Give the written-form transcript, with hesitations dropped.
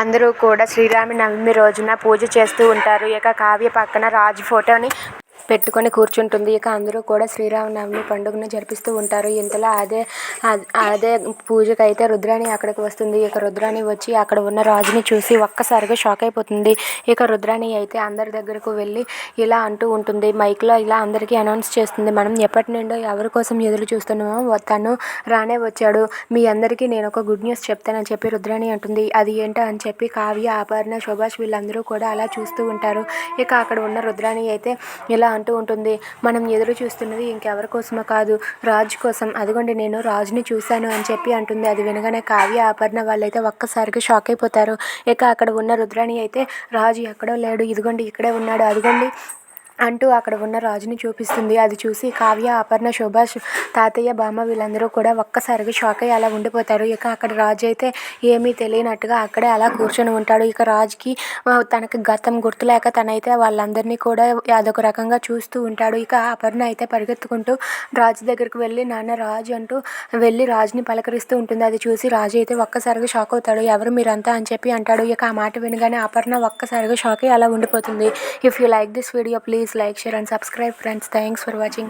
అందరూ కూడా శ్రీరామనవమి రోజున పూజ చేస్తూ ఉంటారు. ఇక కావ్య పక్కన రాజు ఫోటోని పెట్టుకొని కూర్చుంటుంది. ఇక అందరూ కూడా శ్రీరామనవమి పండుగను జరిపిస్తూ ఉంటారు. ఇంతలో అదే పూజకైతే రుద్రాణి అక్కడికి వస్తుంది. ఇక రుద్రాణి వచ్చి అక్కడ ఉన్న రాజుని చూసి ఒక్కసారిగా షాక్ అయిపోతుంది. ఇక రుద్రాణి అయితే అందరి దగ్గరకు వెళ్ళి ఇలా అంటూ ఉంటుంది. మైక్లో ఇలా అందరికీ అనౌన్స్ చేస్తుంది. మనం ఎప్పటి నుండో ఎవరి కోసం ఎదురు చూస్తున్నామో తను రానే వచ్చాడు. మీ అందరికీ నేను ఒక గుడ్ న్యూస్ చెప్తానని చెప్పి రుద్రాణి అంటుంది. అది ఏంటో అని చెప్పి కావ్య, అపర్ణ, సుభాష్ వీళ్ళందరూ కూడా అలా చూస్తూ ఉంటారు. ఇక అక్కడ ఉన్న రుద్రాణి అయితే ఇలా అంటూ ఉంటుంది. మనం ఎదురు చూస్తున్నది ఇంకెవరి కోసమో కాదు, రాజు కోసం. అదిగోండి నేను రాజుని చూశాను అని చెప్పి అంటుంది. అది వినగానే కావ్య, అపర్ణ వాళ్ళైతే ఒక్కసారిగా షాక్ అయిపోతారు. ఇక అక్కడ ఉన్న రుద్రాణి అయితే రాజు ఎక్కడో లేడు, ఇదిగోండి ఇక్కడే ఉన్నాడు, అదిగోండి అంటూ అక్కడ ఉన్న రాజుని చూపిస్తుంది. అది చూసి కావ్య, అపర్ణ, సుభాష్, తాతయ్య, బామ్మ వీళ్ళందరూ కూడా ఒక్కసారిగా షాక్ అయ్యి అలా ఉండిపోతారు. ఇక అక్కడ రాజు అయితే ఏమీ తెలియనట్టుగా అక్కడే అలా కూర్చొని ఉంటాడు. ఇక రాజుకి తనకి గతం గుర్తులేక తనైతే వాళ్ళందరినీ కూడా అదొక రకంగా చూస్తూ ఉంటాడు. ఇక అపర్ణ అయితే పరిగెత్తుకుంటూ రాజు దగ్గరికి వెళ్ళి నాన్న రాజు అంటూ వెళ్ళి రాజుని పలకరిస్తూ ఉంటుంది. అది చూసి రాజు అయితే ఒక్కసారిగా షాక్ అవుతాడు. ఎవరు మీరంతా అని చెప్పి అంటాడు. ఇక ఆ మాట వినగానే అపర్ణ ఒక్కసారిగా షాక్ అయ్యి అలా ఉండిపోతుంది. If you like this video, please like, share and subscribe friends. Thanks for watching.